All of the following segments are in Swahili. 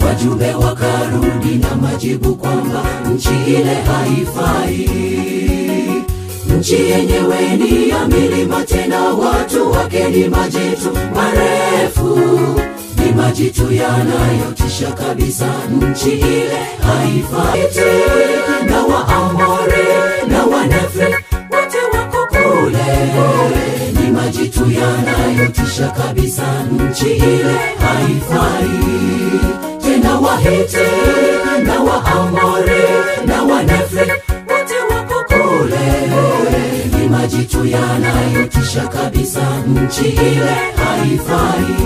Wajumbe wakarudi na majibu kwamba nchi ile haifai. Nchi yenyewe ni ya milima, tena watu wake ni majitu marefu, ni majitu yanayotisha kabisa. Nchi ile haifai. Na Waamori na Wanefri wote wako kule, ni majitu yanayotisha kabisa. Nchi ile haifai. Tena Wahiti na Waamori na Wanefri wote wako kule, ni majitu yanayotisha kabisa. Nchi ile haifai.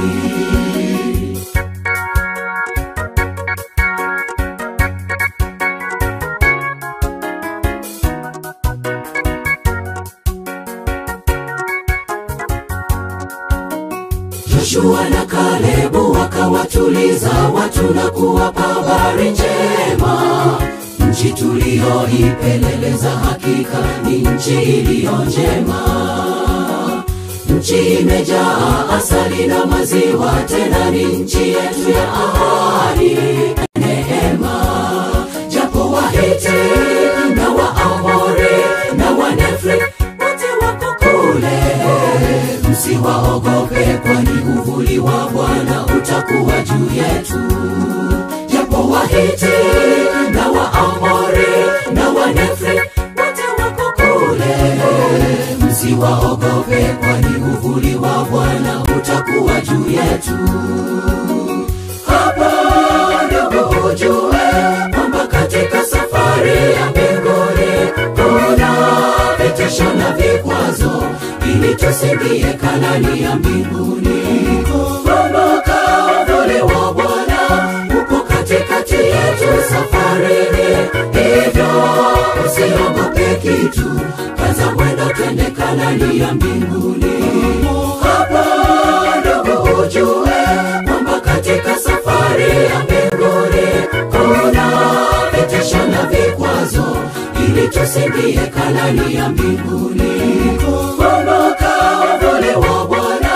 Joshua na Kalebu wakawatuliza watu na kuwapa habari njema. Nchi tulioipeleleza hakika ni nchi iliyo njema. Nchi imejaa asali na maziwa, tena ni nchi yetu ya ahadi neema. Japo Wahiti na Waamori na Wanefri wote wako kule, msiwaogope, kwani uvuli wa Bwana utakuwa juu yetu. Japo Wahiti na Waamori na Wanefri wote wako kule, msiwaogope, kwani uvuli wa Bwana utakuwa juu yetu. Hapa ndugu ujue kwamba katika safari ya mbinguni kuna vitisho na vikwazo, ili tusiingie Kanaani ya mbinguni. Kumbuka uvuli wa Bwana uko katikati yetu safarini, hivyo usiogope kitu, kaza mwendo twende Kanaani ya mbinguni. Hapa ndugu ujue kwamba katika safari ya mbinguni kuna vitisho na vikwazo, ili tusiingie Kanaani ya mbinguni. Kumbuka uvuli wa Bwana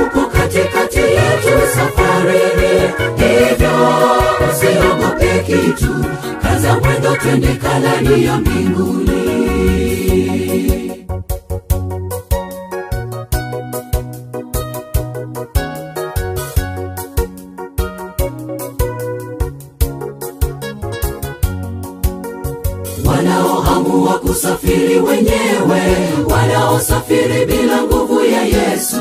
uko katikati yetu safarini, hivyo usiogope kitu, kaza mwendo twende Kanaani ya mbinguni. Wanaoamua kusafiri wenyewe, wanaosafiri bila nguvu ya Yesu,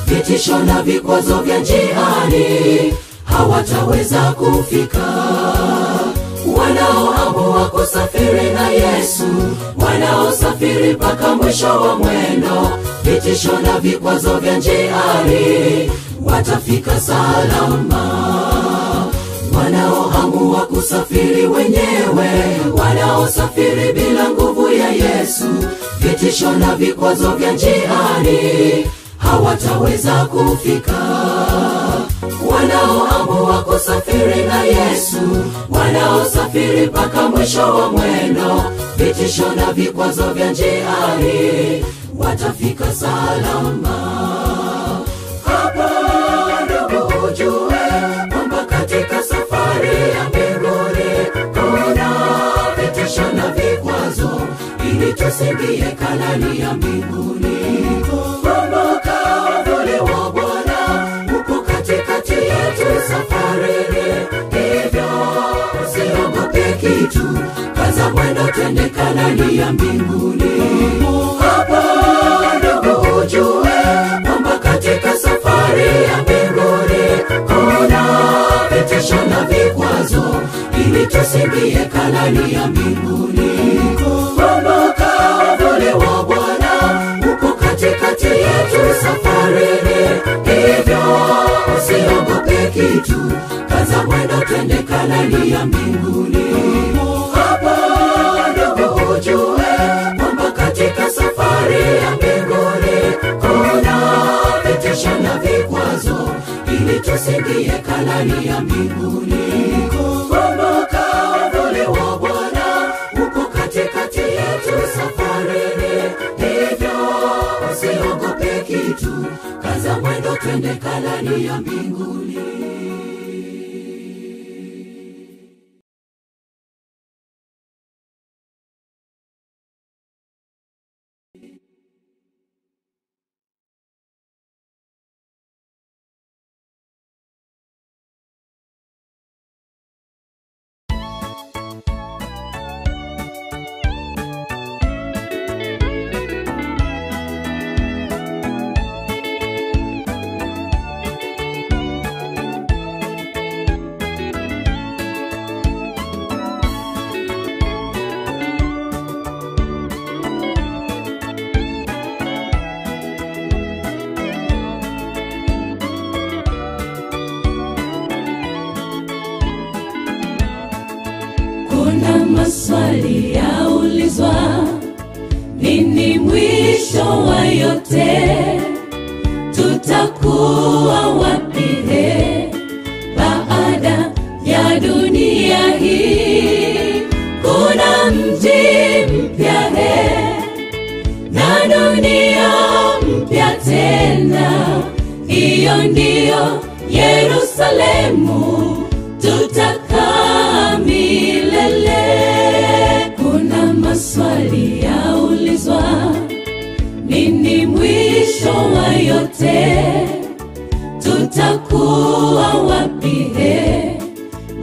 vitisho na vikwazo vya njiani hawataweza kufika. Wanaoamua kusafiri na Yesu, wanaosafiri mpaka mwisho wa mwendo, vitisho na vikwazo vya njiani watafika salama. Wanaoamua kusafiri wenyewe, wanaosafiri bila nguvu ya Yesu, vitisho na vikwazo vya njiani hawataweza kufika. Wanaoamua kusafiri na Yesu, wanaosafiri mpaka mwisho wa mwendo, vitisho na vikwazo vya njiani watafika salama. Hapa ndugu ujue kwamba katika safari ya mbinguni kuna vitisho na vikwazo, ili tusiingie Kanaani ya mbinguni. Kumbuka uvuli wa Bwana uko katikati yetu safarini, hivyo usiogope kitu, kaza mwendo twende Kanaani ya mbinguni. Hapa ndugu ujue kwamba katika safari ya mbinguni kuna vitisho na vikwazo, ili tusiingie Kanaani ya mbinguni. Kumbuka uvuli wa Bwana uko katikati yetu safarini, hivyo usiogope kitu, kaza mwendo twende Kanaani ya mbinguni. Hapa ndugu ujue kwamba katika safari ya mbinguni kuna vitisho na vikwazo, ili tusiingie Kanaani ya mbinguni. Kumbuka uvuli wa Bwana uko katikati yetu safarini, hivyo usiogope kitu, kaza mwendo twende Kanaani ya mbinguni. Kuna maswali yaulizwa, nini mwisho wa yote? Tutakuwa wapi baada ya dunia hii? Kuna mji mpya na dunia mpya tena, hiyo ndiyo Yerusalemu tutakaa milele. Kuna maswali yaulizwa, nini mwisho wa yote? Tutakuwa wapi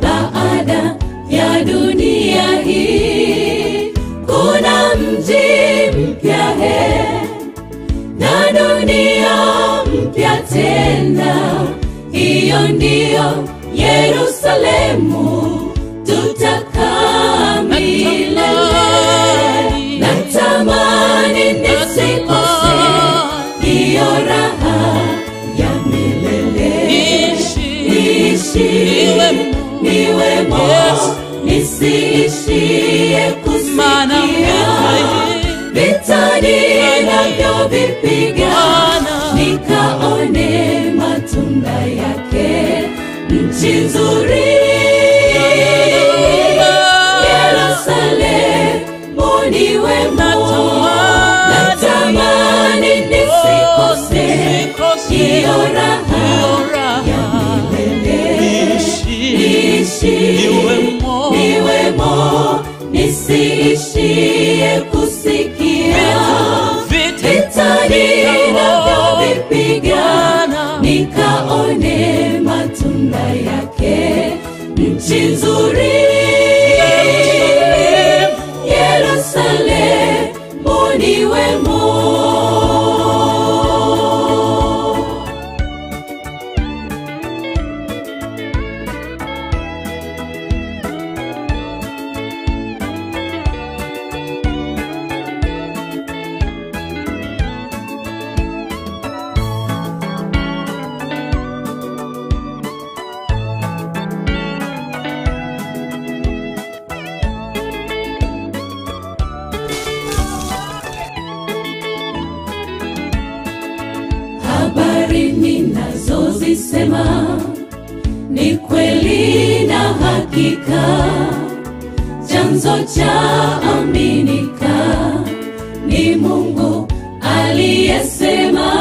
baada ya dunia hii? Kuna mji mpya na dunia mpya tena, hiyo ndiyo Yerusalemu tutakaa milele. Natamani nisikose hiyo raha ya milele, niishi niwemo, nisiishie kusikia vita ninavyovipiga, nikaone matunda yake. Nchi nzuri Yerusalemu niwemo, natamani nisikose hiyo raha ya milele, niishi niwemo, nisiishie kusikia vita ninavyovipiga, nikaone matunda yake. Nchi nzuri Yerusalemu niwemo. Habari ninazozisema ni kweli na hakika, chanzo cha aminika ni Mungu aliyesema,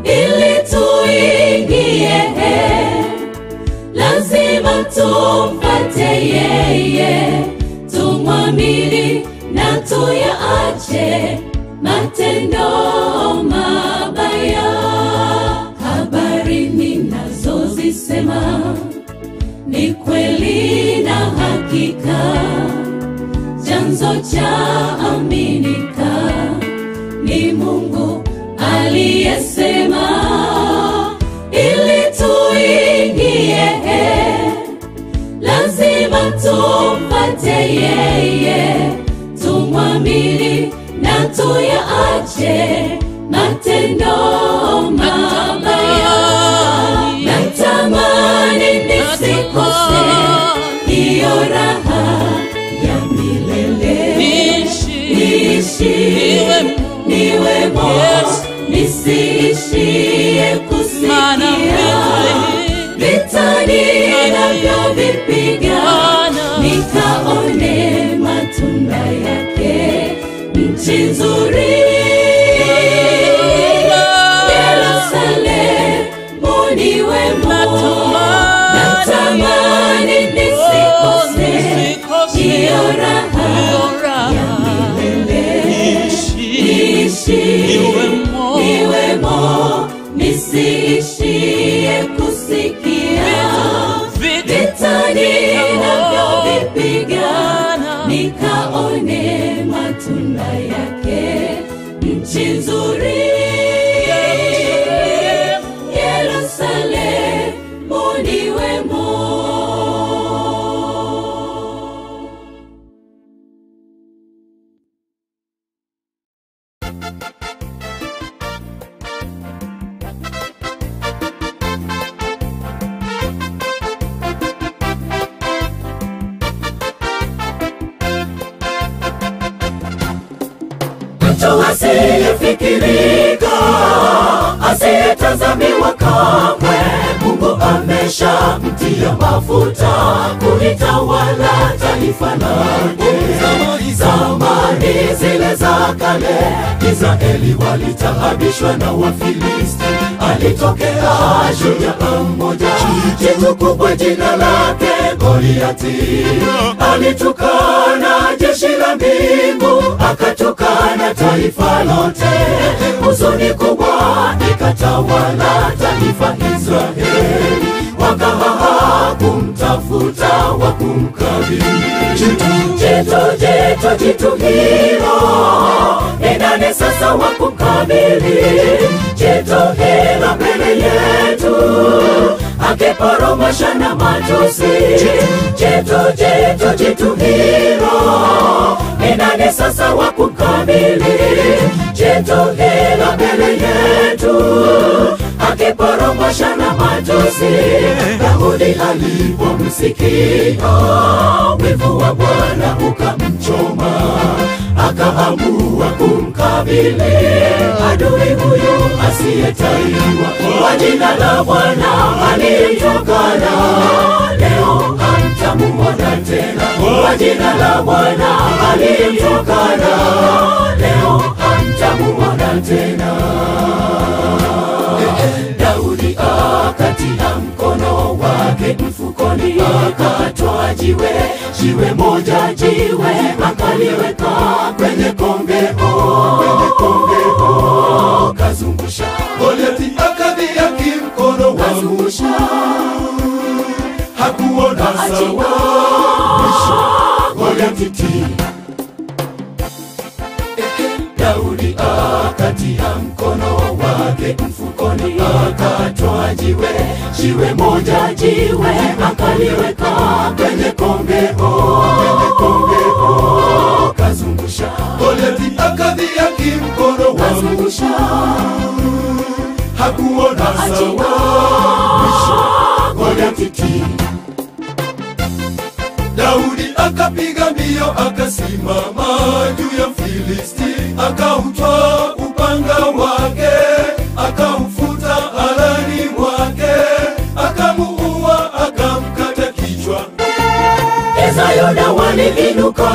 ili tuingie lazima tumfuate yeye, tumwamini na tuyaache matendo mabaya. Habari ninazozisema ni kweli na hakika, chanzo cha aminika ni Mungu aliyesema, ili tuingie lazima tumfuate yeye, tumwamini na tuyaache matendo mabaya. Natamani nisikose hiyo raha ya milele, niishi niwemo, nisiishie kusikia vita ninavyovipiga, nikaone matunda yake. Nchi nzuri Yerusalemu niwemo, natamani nisikose hiyo raha ya milele, niishi niwemo, nisiishie asiyefikirika, asiyetazamiwa kamwe. Mungu ameshamtia mafuta kulitawala taifa lake. Zamani zile za kale, Israeli walitaabishwa na Wafilisti. Alitokea shujaa mmoja, jitu kubwa jina lake Goliati. Alitukana jeshi la mbingu, akatukana taifa lote. Huzuni kubwa ikatawala taifa Israeli, wakahaha kumtafuta wa kumkabili. Jitu hilo ni nani sasa wa kumkabili? Jitu hilo mbele yetu akiporomosha na matusi. Jitu hilo ni nani sasa wa kumkabili? Jitu hilo mbele yetu akiporomosha na matusi. Daudi alipomsikia wivu wa Bwana ukamchoma, akaamua kumkabili adui huyu asiyetaiwa. Kwa jina la Bwana aliyemtukana, leo hamtamuona tena. Kwa jina la Bwana aliyemtukana, leo hamtamuona tena. Daudi akatia mkono wake mfukoni, akatwaa jiwe moja, akaliweka kwenye kongeo, kazungusha. Goliati akadhihaki mkono wa Mungu, hakuona sawa. Goliati Daudi akatia mkono wake mfukoni, akatwaa jiwe moja, akaliweka kwenye kongeo, kazungusha. Goliati akadhihaki mkono wa Mungu, hakuona sawa. Goliati Daudi akapiga mbio, akasimama juu ya Filisti, akautwaa upanga wake, akaufuta alani mwake, akamuua, akamkata kichwa. Yuda waliinuka,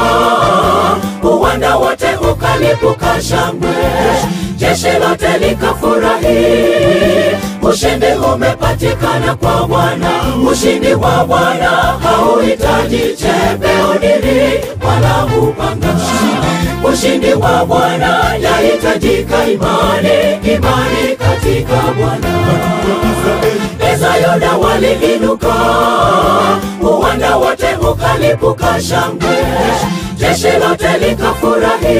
uwanda wote ukalipuka shangwe, jeshi lote likafurahi. Ushindi umepatikana kwa Bwana, ushindi wa Bwana hauhitaji chembe udiri wala upanga. Ushindi wa Bwana yahitajika imani katika Bwana. Yuda waliinuka, uwanda wote ukalipuka shangwe, jeshi lote likafurahi.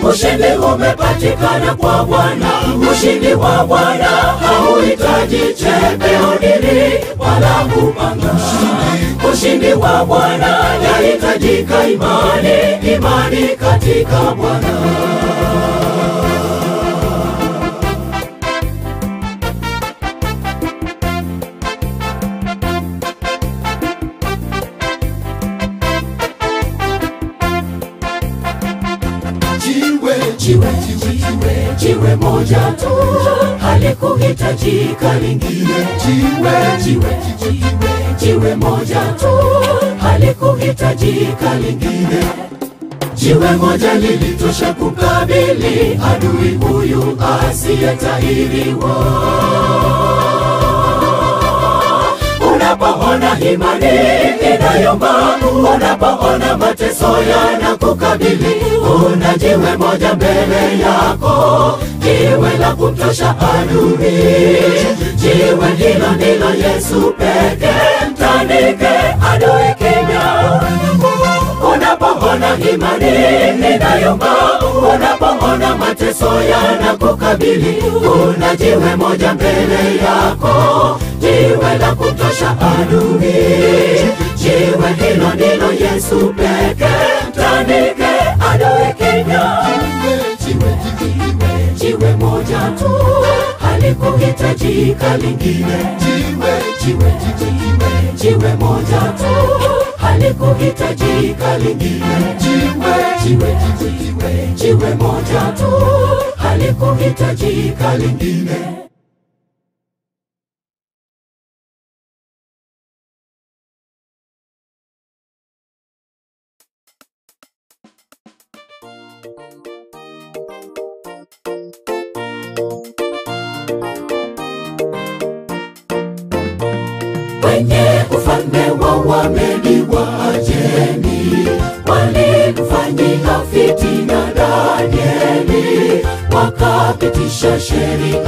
Ushindi umepatikana kwa Bwana, ushindi wa Bwana hauhitaji chembe udiri wala upanga. Ushindi wa Bwana yahitajika imani katika Bwana. Jiwe moja tu halikuhitajika lingine. Jiwe moja tu halikuhitajika lingine. Jiwe moja lilitosha kukabili adui huyu asiyetahiriwa. Unapoona imani inayomba, unapoona mateso yanakukabili, una jiwe moja mbele yako, jiwe la kumtosha adui. Jiwe hilo ndilo Yesu pekee, mtandike adui kimya. Unapoona imani inayomba, unapoona mateso yanakukabili, una jiwe moja mbele yako, jiwe la kumtosha adui. Jiwe hilo ndilo Yesu pekee, mtandike adui kimya. Jiwe moja tu halikuhitajika lingine. Jiwe moja tu halikuhitajika lingine. Jiwe moja tu, halikuhitajika lingine. Kwenye ufalme wa Wamedi Waajemi, walimfanyia fitina Danieli, wakapitisha sheria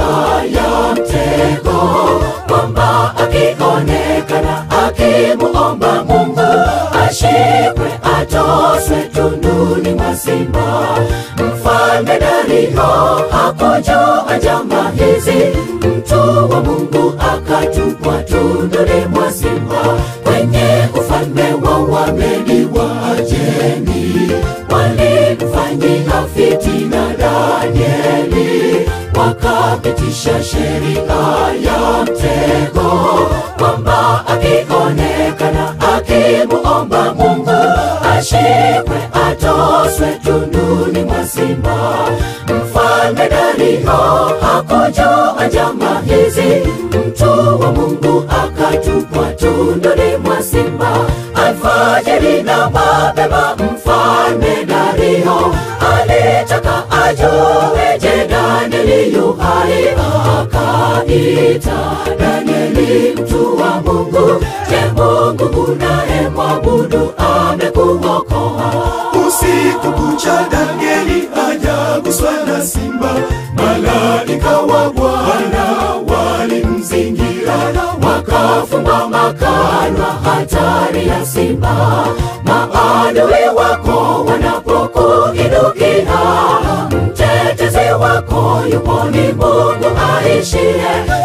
ya mtego, kwamba akionekana akimuomba Mungu ashikwe, atoswe tunduni mwa simba. Mfalme Dario hakujua njama hizi, mtu wa Mungu akatupwa tunduni mwa simba. Kwenye ufalme wa Wamedi Waajemi, walimfanyia fitina Danieli, wakapitisha sheria ya mtego, kwamba akionekana akimuomba Mungu ashikwe, atoswe tunduni mwa simba. Mfalme Dario hakujua njama hizi, mtu wa Mungu akatupwa tunduni mwa simba. Alfajiri na mapema Mfalme Dario alitaka ajue, je, Danieli yu hai? Akaita Danieli, mtu wa Mungu, je, Mungu unayemwabudu amekuokoa? Usiku kucha Danieli hajaguswa na simba. Malaika wa Bwana walimzingira, wakafumba makanwa hatari ya simba. Maadui wako wanapokuinukia, mtetezi wako yupo, ni Mungu aishie.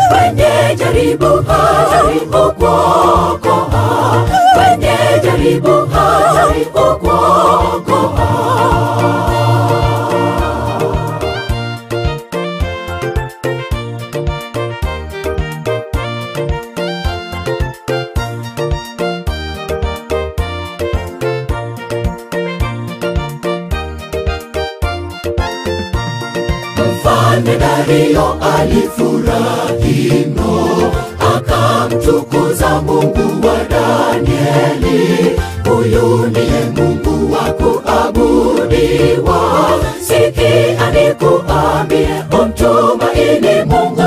Kwenye jaribu hajaribu kuokoa, kwenye jaribu hajaribu kuokoa. Mfalme Dario alifurahi mno, akamtukuza Mungu wa Danieli. Huyu ndiye Mungu wa kuabudiwa. Sikia nikuambie, umtumaini Mungu,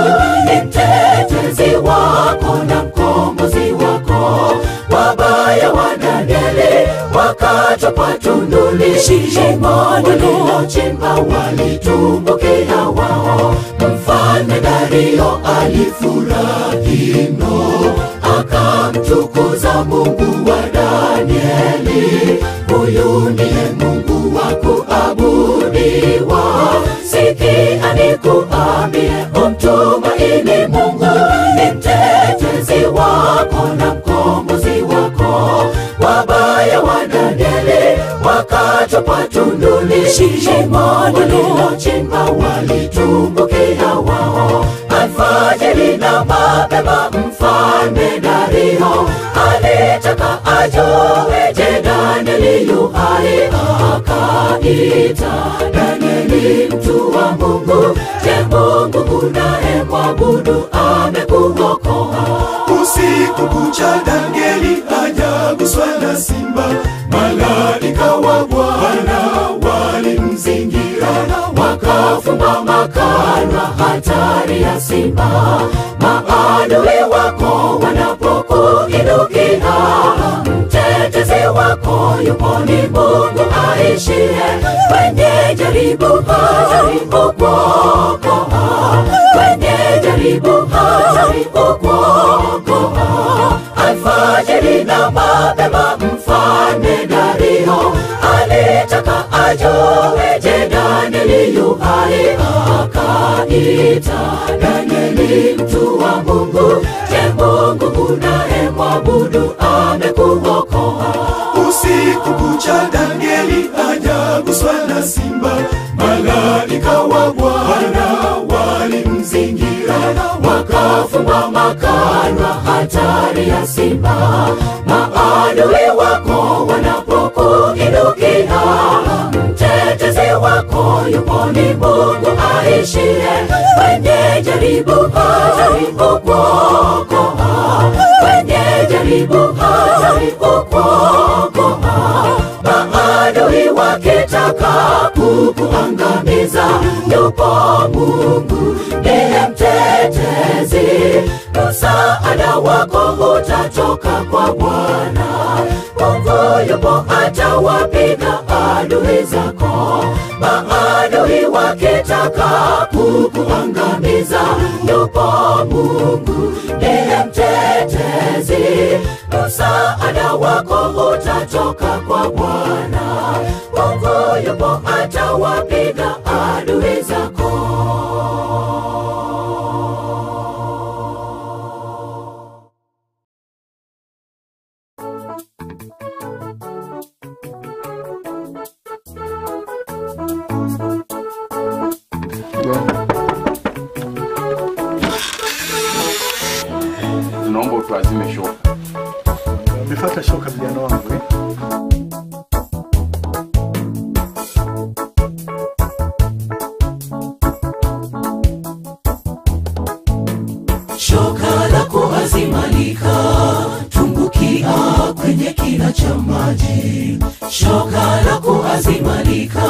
ni mtetezi wako na mkombozi wako. Wabaya wa Danieli wakatupwa tunduni, shimo walilochimba walitumbukia wao. Mfalme Dario alifurahi mno, akamtukuza Mungu wa Danieli. Huyu ndiye Mungu wa kuabudiwa. Sikia nikuambie, umtumaini Mungu, ni mtetezi wako na mkombozi wako. Wabaya wa Danieli wakatupwa tunduni, shimo walilochimba walitumbukia wao. Alfajiri na mapema Mfalme Dario alitaka ajue, je, Danieli yu hai? Akaita Danieli, mtu wa Mungu, je, Mungu unayemwabudu amekuokoa? usiku kucha Danieli hajaguswa na simba. Malaika wa Bwana walimzingira, wakafumba makanwa hatari ya simba. Maadui wako wanapokuinukia, mtetezi wako yupo, ni Mungu aishie. Kwenye jaribu hajaribu kuokoa, kwenye jaribu hajaribu kuokoa. Alfajiri na mapema Mfalme Dario alitaka ajue, je, Danieli yu hai? Akaita Danieli, mtu wa Mungu, je, Mungu unayemwabudu amekuokoa? usiku kucha Danieli hajaguswa na simba. Malaika wa Bwana walimzingira, wakafumba makanwa hatari ya simba. Maadui wako yupo ni Mungu aishie kwenye jaribu, jaribu kuokoa, kwenye jaribu, jaribu kuokoa. Maadui wakitaka kukuangamiza, yupo Mungu ndiye mtetezi. Msaada wako utatoka kwa Bwana. Mungu yupo atawapiga adui zako. Maadui wakitaka kukuangamiza, yupo Mungu ndiye mtetezi. Msaada wako utatoka kwa Bwana. Mungu yupo atawapiga adui zako. Naomba utuazime shoka. Nimefuata shoka vijana wangu Shoka la kuazimalika, tumbukia kwenye kina cha maji. Shoka la kuazimalika,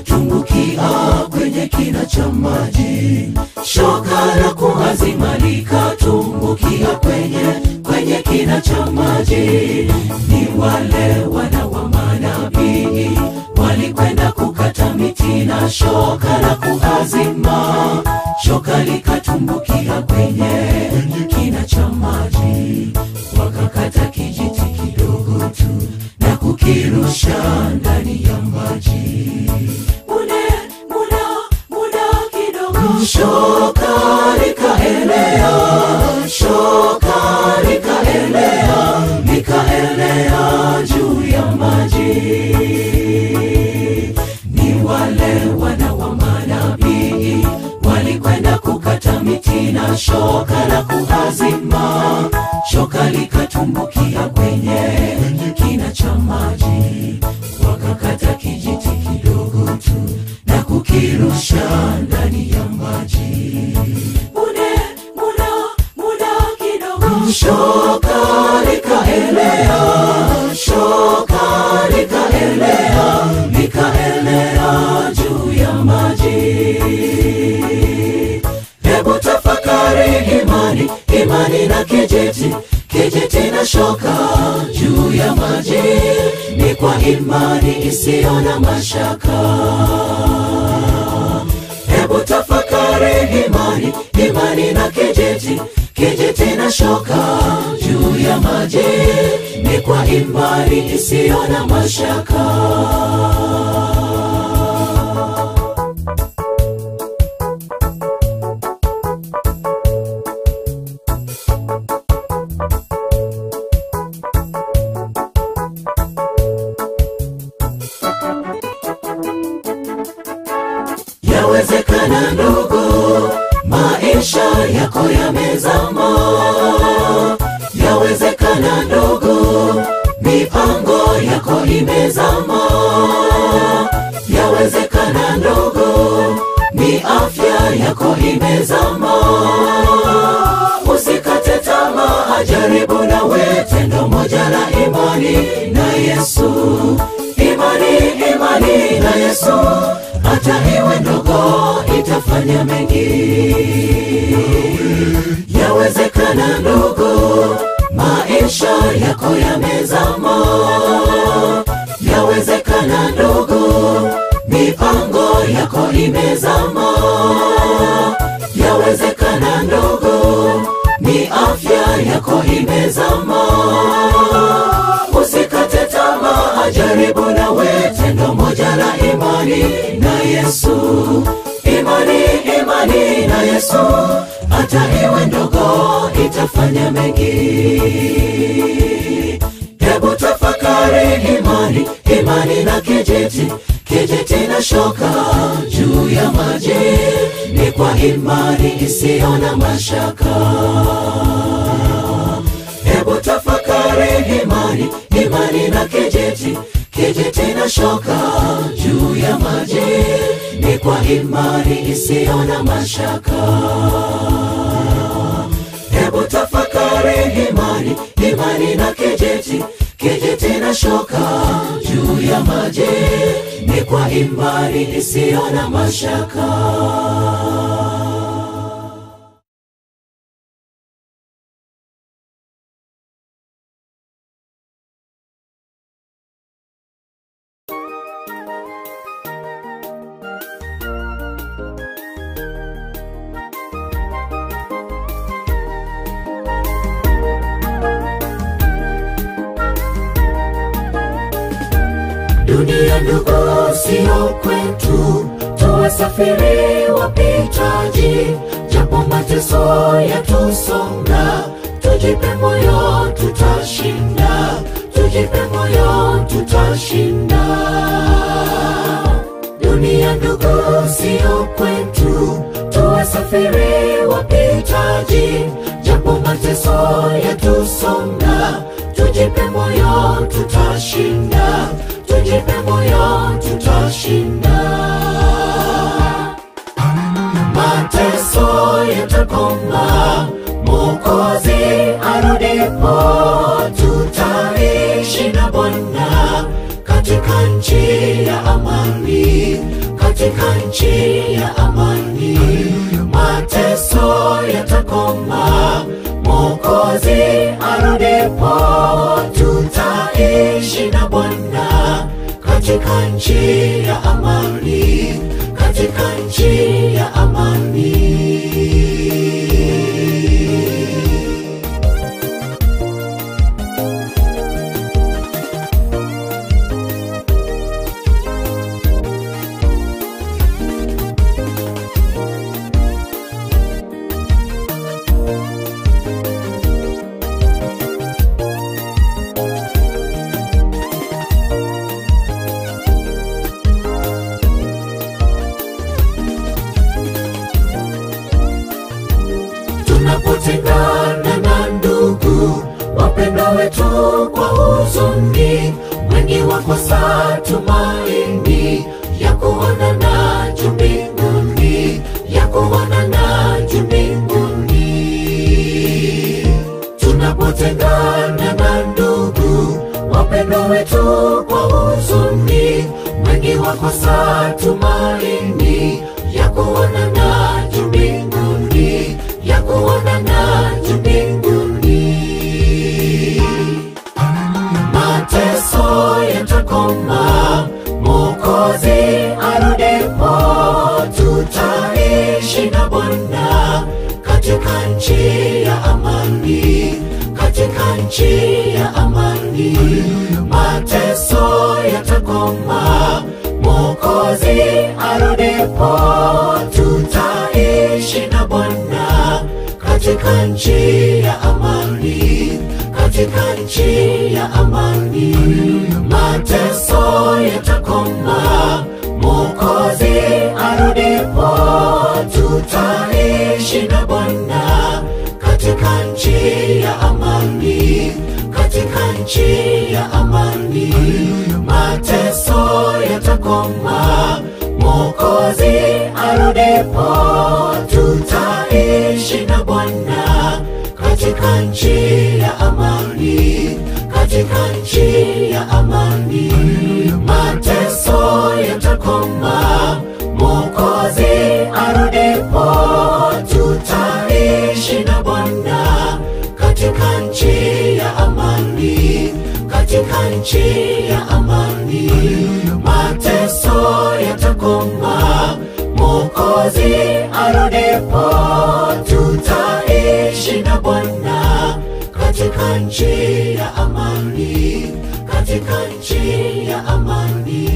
tumbukia kwenye kina cha maji. Shoka la kuazimalika, tumbukia kwenye kina cha maji. Ni wale wana wa manabii walikwenda kukata miti na shoka la kuazima. Shoka likatumbukia kwenye kina cha maji. Wakakata kijiti kidogo tu na kukirusha ndani ya maji. Muda kidogo, shoka likaelea, shoka likaelea, likaelea juu ya maji. Ni wale wana wa manabii walikwenda kukata miti na shoka la kuazima. Shoka likatumbukia kwenye kina cha maji. Wakakata kijiti kidogo tu na kukirusha ndani ya maji. Muda kidogo, shoka likaelea, shoka likaelea, likaelea juu ya maji. Hebu tafakari imani na kijiti na shoka juu ya maji. Ni kwa imani isiyo na mashaka. Hebu tafakari imani na kijiti na shoka juu ya maji. Ni kwa imani isiyo na mashaka. Yawezekana ndugu, maisha yako yamezama. Yawezekana ndugu, mipango yako imezama. Yawezekana ndugu, ni afya yako imezama. Usikate tamaa, jaribu nawe tendo moja la imani na Yesu. Imani na Yesu, hata iwe ndogo itafanya mengi. Yawezekana ndugu, maisha yako yamezama. Yawezekana ndugu, mipango yako imezama. Yawezekana ndugu, ni afya yako imezama. Usikate tamaa, jaribu nawe tendo moja la imani na Yesu. Imani na Yesu, hata iwe ndogo itafanya mengi. Hebu tafakari imani na kijiti na shoka juu ya maji. Ni kwa imani isiyo na mashaka. Hebu tafakari imani na kijiti na shoka juu ya maji, ni kwa imani isiyo na mashaka. Hebu tafakari imani na kijiti na shoka juu ya maji, ni kwa imani isiyo na mashaka. Dunia ndugu sio kwetu, tuwasafiri wapitaji, japo mateso yatusonga, tujipe moyo tutashinda, tujipe moyo tutashinda. Dunia ndugu sio kwetu, tuwasafiri wapitaji, japo mateso yatusonga, tujipe moyo tutashinda, tujipe moyo tutashinda. Mateso yatakoma, Mwokozi arudipo, tutaishi na Bwana katika nchi ya amani, katika nchi ya amani. Mateso yatakoma, Mwokozi arudipo, tutaishi na Bwana katika nchi ya amani, katika nchi ya amani. Tunapotengana na ndugu wapendwa wetu kwa huzuni, wengi wakosa tumaini ya kuonana juu mbinguni, ya kuonana juu mbinguni. Tunapotengana na ndugu wapendwa wetu kwa huzuni, wengi wakosa tumaini ya kuonana juu mbinguni, ya kuonana juu mbinguni. Mateso yatakoma, Mwokozi arudipo, tutaishi na Bwana katika nchi ya amani, katika nchi ya amani. Mateso yatakoma, Mwokozi arudipo, tutaishi na Bwana katika nchi ya amani, katika nchi ya amani. Mateso yatakoma, Mwokozi arudipo, tutaishi na Bwana katika nchi ya amani, katika nchi ya amani. Mateso yatakoma, Mwokozi arudipo, tutaishi na Bwana katika nchi ya amani, katika nchi ya amani. Mateso yatakoma, Mwokozi arudipo, tutaishi na Bwana katika nchi ya amani, katika nchi ya amani. Mateso yatakoma, Mwokozi arudipo, tutaishi na Bwana katika nchi ya amani, katika nchi ya amani.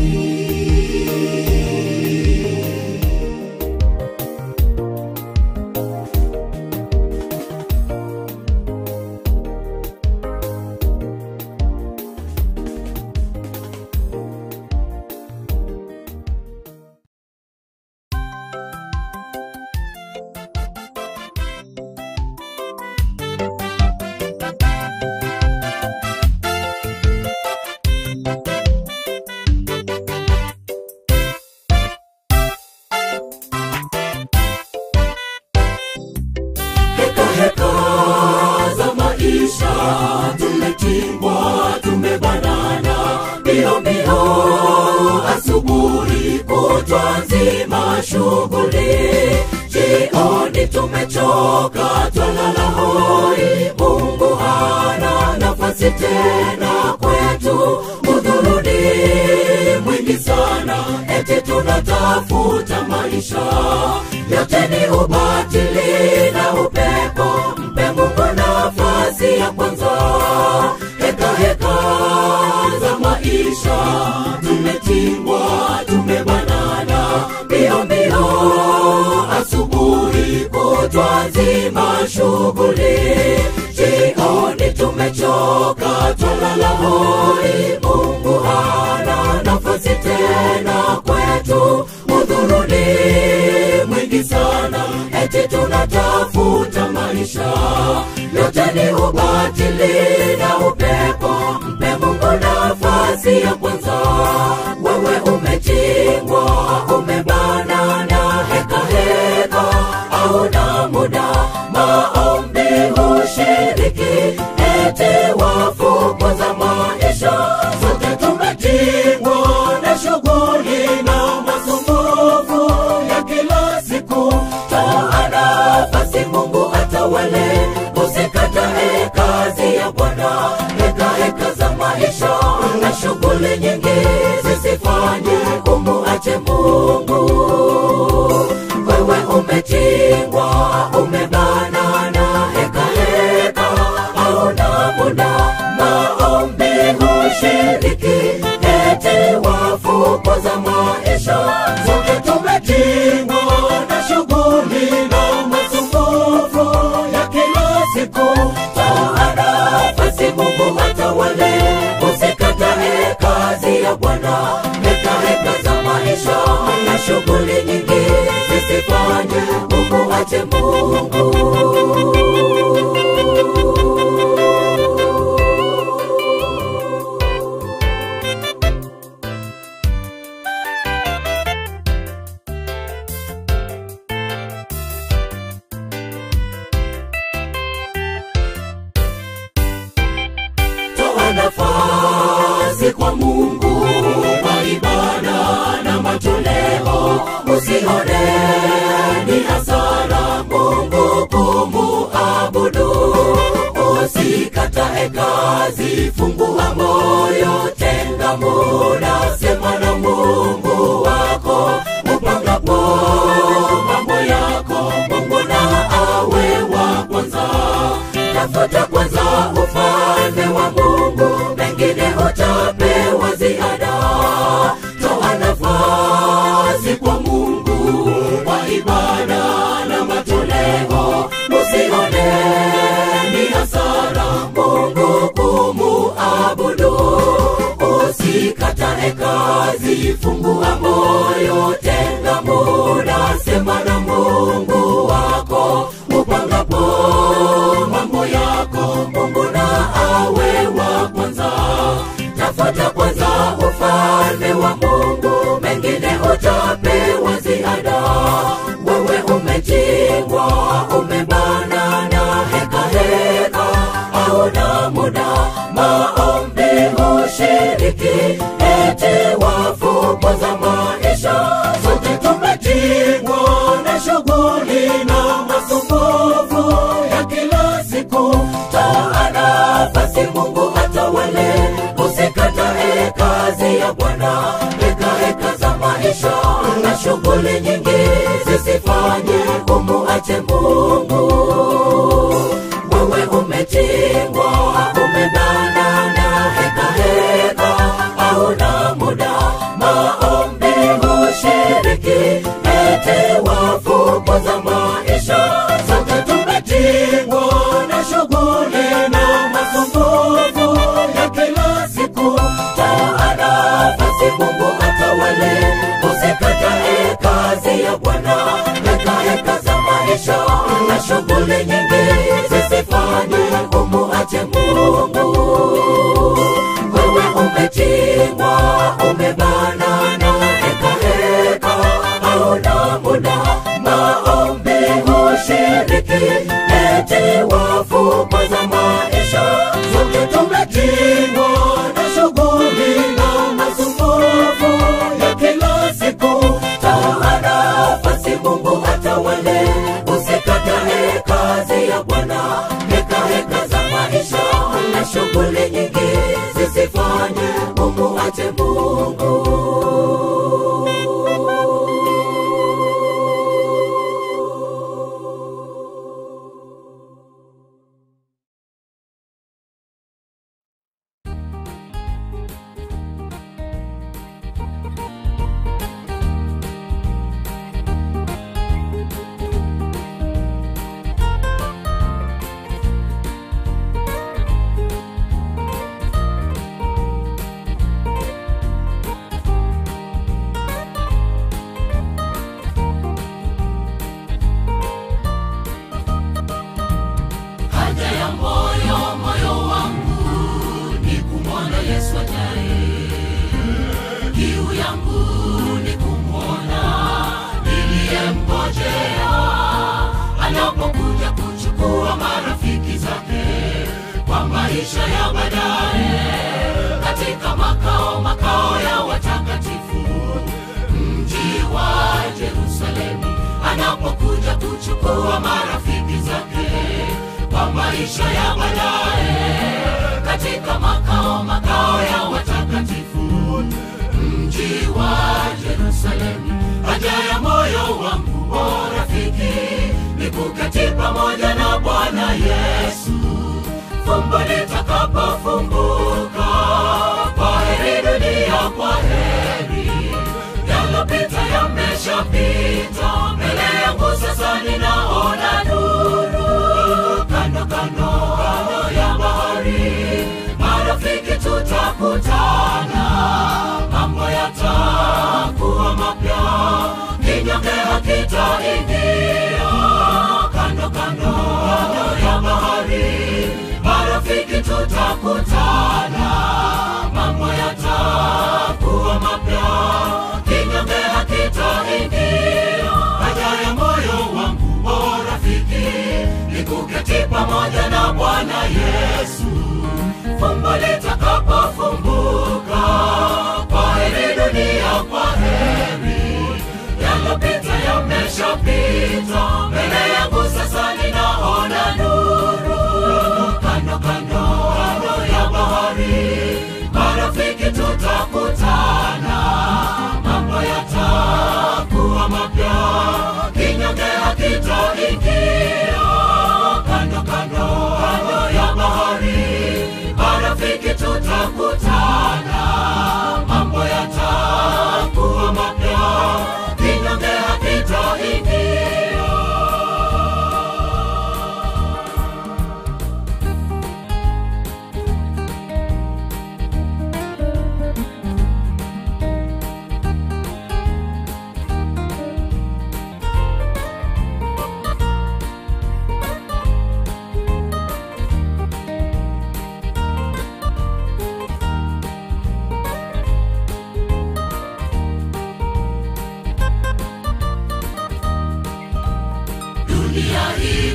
tumetingwa, tumebanana, mbio mbio asubuhi kutwa nzima shughuli, jioni tumechoka twalala hoi. Mungu hana nafasi tena kwetu, udhuruni mwingi sana, eti tunatafuta maisha, yote ni ubatili na upepo. Mpe Mungu nafasi ya kwanza. Heka heka za maisha, tumetingwa, tumebanana, mbio mbio asubuhi kutwa nzima shughuli, jioni tumechoka twalala hoi. Mungu hana nafasi tena kwetu, udhuruni mwingi sana, eti tunatafuta maisha, yote ni ubatili na upepo. Mpe Mungu nafasi ya kwanza. Wewe umetingwa, umebanana, heka heka hauna muda, maombi hushiriki, eti wafukuza maisha. Sote tumetingwa na shughuli na masumbufu ya kila siku, toa nafasi Mungu atawale, usikatae kazi ya Bwana. Heka heka za maisha na shughuli nyingi zisifanye umuache Mungu. Wewe umetingwa, umebanana, heka heka hauna muda, maombi hushiriki, eti wafukuza maisha. Sote tumetingwa na shughuli na masumbufu ya kila siku, toa nafasi Mungu atawale, usikatae kazi ya Bwana. Heka heka za maisha na shughuli nyingi zisifanye umuache Mungu. Toa nafasi kwa Mungu kwa ibada na matoleo, usione ni hasara Mungu kumuabudu. Usikatae kazi, fungua moyo, tenga muda, sema na Mungu wako. Upangapo mambo yako, Mungu na awe wa kwanza. Tafuta kwanza ufalme wa Mungu, mengine utapewa ziada. Toa nafasi kwa Mungu kwa ibada na matoleo, usione ni hasara Mungu kumuabudu. Usikatae kazi, fungua moyo, tenga muda, sema na Mungu wako. Upangapo mambo yako, Mungu na awe wa kwanza. Tafuta kwanza ufalme wa Mungu, mengine utapewa ziada. Wewe umetingwa, umebanana, heka heka hauna muda, maombi hushiriki, eti wafukuza maisha. Sote tumetingwa na shughuli na masumbufu ya kila siku, toa nafasi Mungu atawale, usikatae kazi ya Bwana. Heka heka za maisha na shughuli nyingi zisifanye umuache Mungu. Wewe umetingwa, umebanana, heka heka hauna muda, maombi hushiriki, eti wafukuza maisha. Sote tumetingwa na shughuli na masumbufu ya kila siku, toa nafasi Mungu atawale, usikatae kazi ya Bwana. Heka heka za maisha na shughuli nyingi zisifanye umuache Mungu. Wewe umetingwa, umebanana, heka heka hauna muda, maombi hushiriki, eti wafukuza maisha. tumfuate Mungu. Maisha ya baadaye katika makao ya watakatifu, mji wa Yerusalemu, anapokuja kuchukua marafiki zake. Kwa maisha ya baadaye katika makao ya watakatifu, mji wa Yerusalemu. Haja ya moyo wangu o rafiki ni kuketi pamoja na Bwana Yesu. Fumbo litakapofumbuka, kwa heri dunia, kwa heri. Yalopita yameshapita, mbele yangu sasa ninaona nuru. Kando kando ya bahari, marafiki tutakutana. Mambo yatakuwa mapya, kinyonge hakitaingia. Kando kando ya bahari, marafiki tutakutana. Mambo yatakuwa mapya, kinyonge hakitaingia. Haja ya moyo wangu o rafiki ni kuketi pamoja na Bwana Yesu. Fumbo litakapofumbuka, kwa heri dunia, kwa heri. Yalopita yameshapita, mbele yangu sasa ninaona nuru. Kando kando ya bahari, marafiki tutakutana. Mambo yatakuwa mapya, kinyonge hakitaingia. Kando kando ya bahari, marafiki tutakutana. Mambo yatakuwa mapya, kinyonge hakitaingia.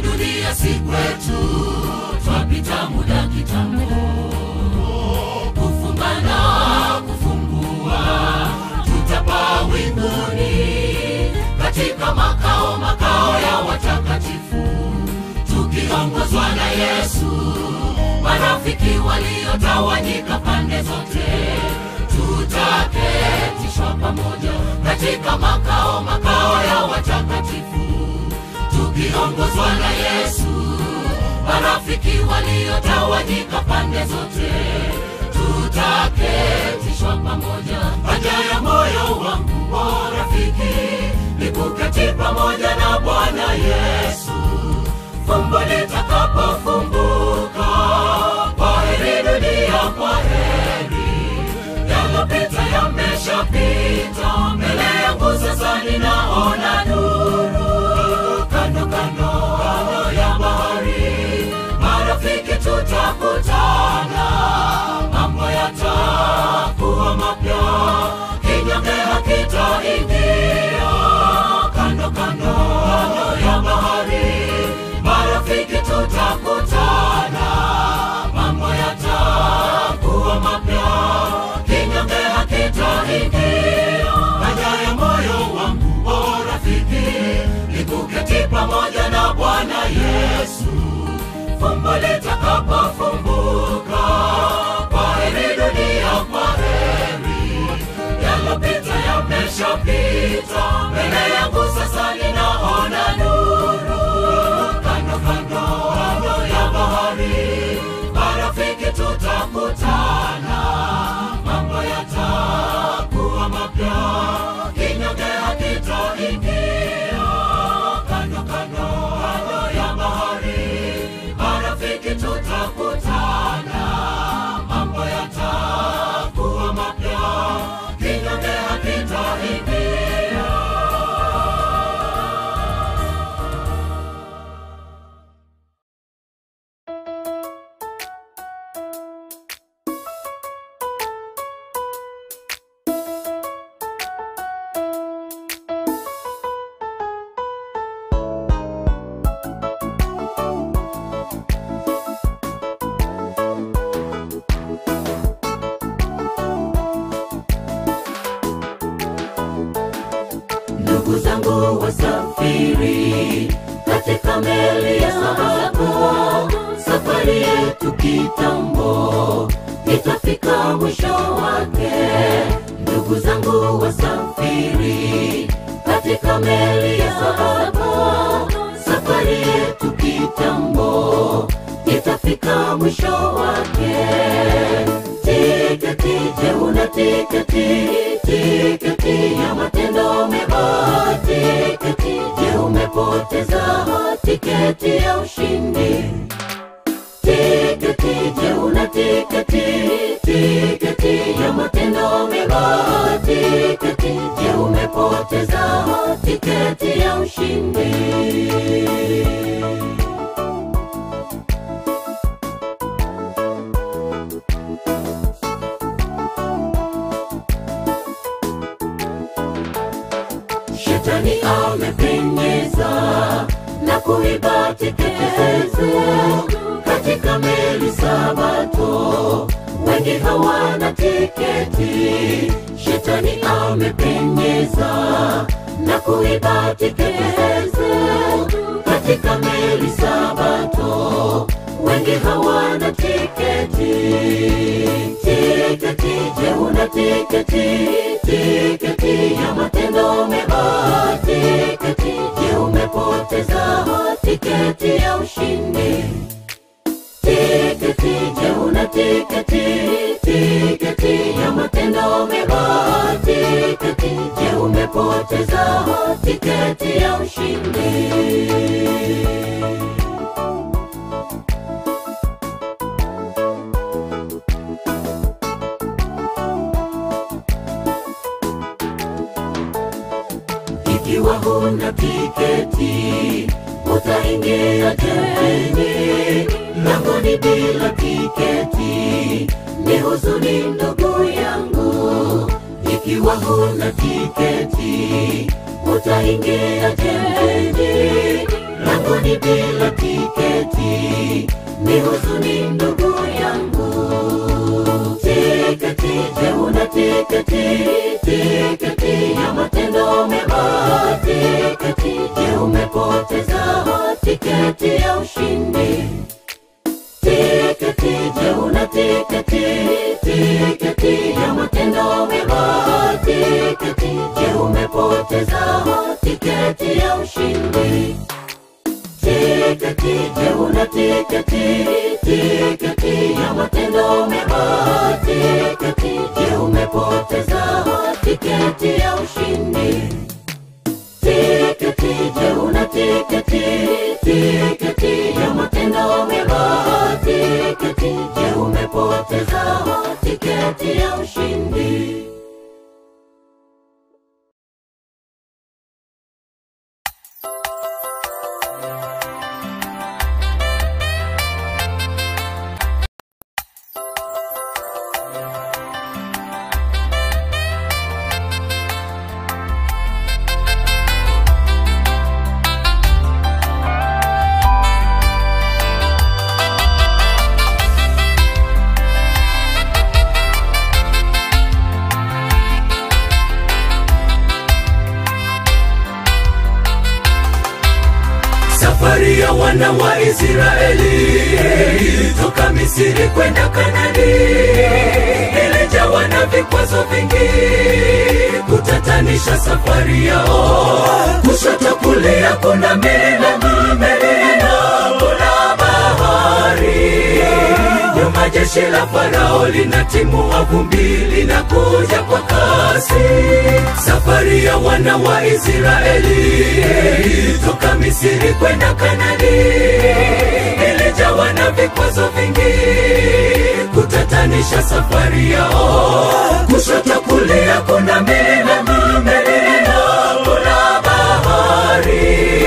Dunia si kwetu, twapita muda kitambo. Kufungana, kufumbua, tutapaa winguni. Katika makao ya watakatifu, tukiongozwa na Yesu. Marafiki waliotawanyika pande zote, tutaketishwa pamoja. Katika makao ya watakatifu, tukiongozwa na Yesu. Marafiki waliotawanyika pande zote, tutaketishwa pamoja. Haja ya moyo wangu o rafiki ni kuketi pamoja na Bwana Yesu. Fumbo litakapofumbuka, kwa heri dunia, kwa heri. Yalopita yameshapita, mbele yangu sasa ninaona nuru. Kando kando ya bahari, marafiki tutakutana. Mambo yatakuwa mapya, kinyonge hakitaingia. Kando kando ya bahari, marafiki tutakutana. katika meli ya sababu. Safari yetu kitambo itafika mwisho wake. Ndugu zangu wasafiri katika meli ya sababu. Safari yetu kitambo itafika mwisho wake. Tiketi, je una tiketi? Tiketi ya matendo mema. Tiketi, je umepoteza tiketi ya ushindi? Tiketi, je una tiketi? Tiketi ya matendo mema. Tiketi, je umepoteza tiketi ya ushindi? Shetani amepenyeza na kuiba tiketi katika meli Sabato. Wengi hawana tiketi. Shetani amepenyeza na kuiba tiketi katika meli Sabato. Wengi hawana tiketi. Tiketi, je una tiketi? Tiketi ya matendo mema. Tiketi, je umepoteza tiketi ya ushindi? Tiketi, je una tiketi? Tiketi ya matendo mema. Tiketi, je umepoteza tiketi ya ushindi? Ikiwa huna tiketi, utaingia jengini langoni bila tiketi. Ni huzuni ndugu yangu. Ikiwa huna tiketi, utaingia jengini langoni bila tiketi. Ni huzuni ndugu yangu. Tiketi, je una tiketi? Tiketi ya matendo mema. Tiketi, je umepoteza tiketi ya ushindi? Tiketi, je una tiketi? Tiketi ya matendo mema. Tiketi, je umepoteza tiketi ya ushindi? Tiketi, je una tiketi? Tiketi ya matendo mema. Tiketi, je umepoteza tiketi ya ushindi? Tiketi, je una tiketi? Tiketi ya matendo mema. Tiketi, je umepoteza tiketi ya ushindi? Safari ya wana wa Israeli toka Misri kwenda Kanani ilijawa na vikwazo vingi kutatanisha safari yao. Kushoto kulia kuna milima na kuna bahari. Nyuma jeshi la Farao linatimua vumbi linakuja kwa kasi. Safari ya wana wa Israeli toka Misri kwenda Kanani ilijawa na vikwazo vingi kutatanisha safari yao. Kushoto kulia kuna milima na kuna bahari.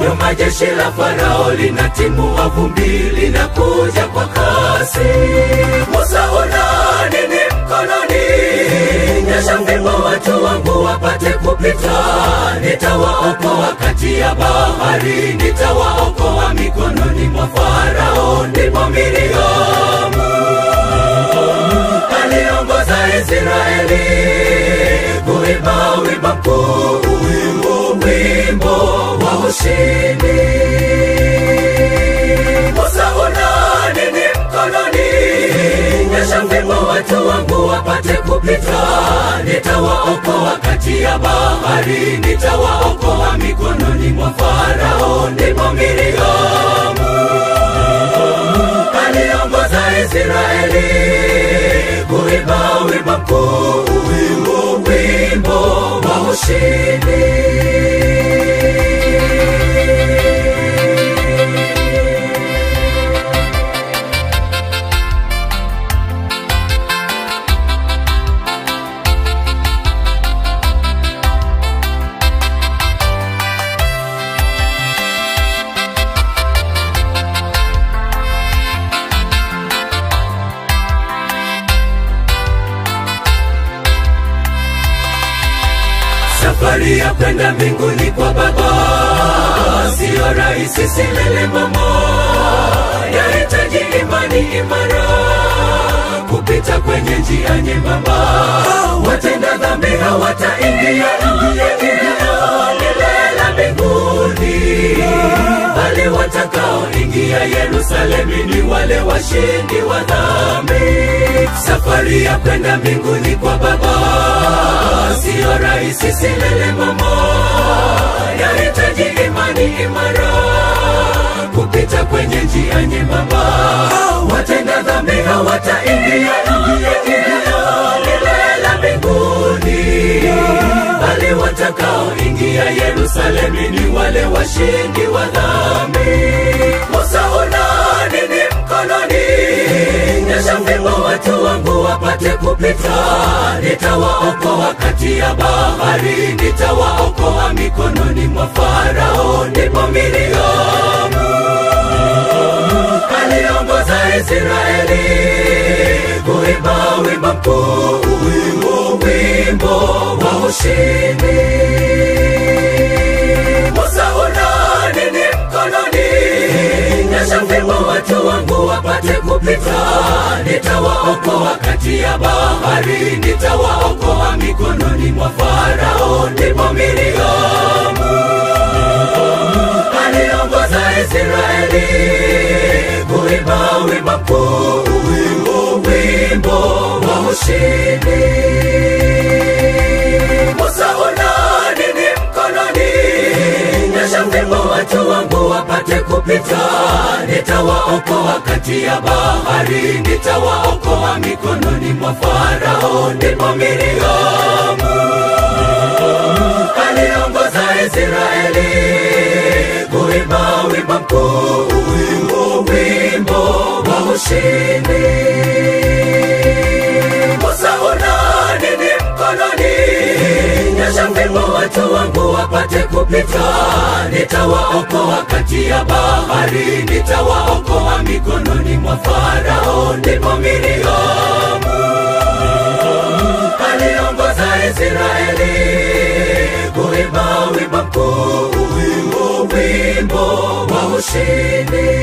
Nyuma jeshi la Farao linatimua vumbi linakuja kwa kasi. Musa una nini mkononi? Nyosha fimbo watu wangu wapate kupita. Nitawaokoa kati ya bahari, nitawaokoa mikononi mwa Farao. Ndipo Miriamu aliongoza Israeli kuimba wimbo mkuu, wimbo wa ushindi. Musa una nini mkononi? Nyosha fimbo watu wangu wapate kupita. Nitawaokoa kati ya bahari, nitawaokoa mikononi mwa Farao. Ndipo Miriamu aliongoza Israeli kuimba wimbo mkuu, wimbo wa ushindi. Safari ya kwenda mbinguni kwa Baba sio rahisi, silele mama, yahitaji imani imara kupita kwenye njia nyembamba. Watenda dhambi hawataingia lile la mbinguni, bali watakaoingia Yerusalemu ni wale washindi wa dhambi. Safari ya kwenda mbinguni kwa Baba sio rahisi, silele mama, yahitaji imani imara kupita kwenye njia nyembamba. Watenda dhambi hawataingia lile la mbinguni, bali watakaoingia Yerusalemu ni wale washindi wa dhambi. Musa una nini mkononi? Nyosha fimbo watu wangu wapate kupita. Nitawaokoa kati ya bahari, nitawaokoa mikononi mwa Farao. Ndipo Miriamu aliongoza Israeli kuimba wimbo mkuu, wimbo wa ushindi. Musa una nini mkononi? Nyosha fimbo watu wangu wapate kupita. Nitawaokoa kati ya bahari, nitawaokoa mikononi mwa Farao. Ndipo Miriamu aliongoza Israeli kuimba wimbo mkuu, wimbo wa ushindi. Musa una nini mkononi? Nyosha fimbo watu wangu wapate kupita. Nitawaokoa kati ya bahari, nitawaokoa mikononi mwa Farao. Ndipo Miriamu aliongoza Israeli kuimba wimbo mkuu, wimbo wa ushindi. Musa una nini mkononi? Nyosha fimbo watu wangu wapate kupita. Nitawaokoa kati ya bahari, nitawaokoa mikononi mwa Farao. Ndipo Miriamu aliongoza Israeli kuimba wimbo mkuu, wimbo wa ushindi.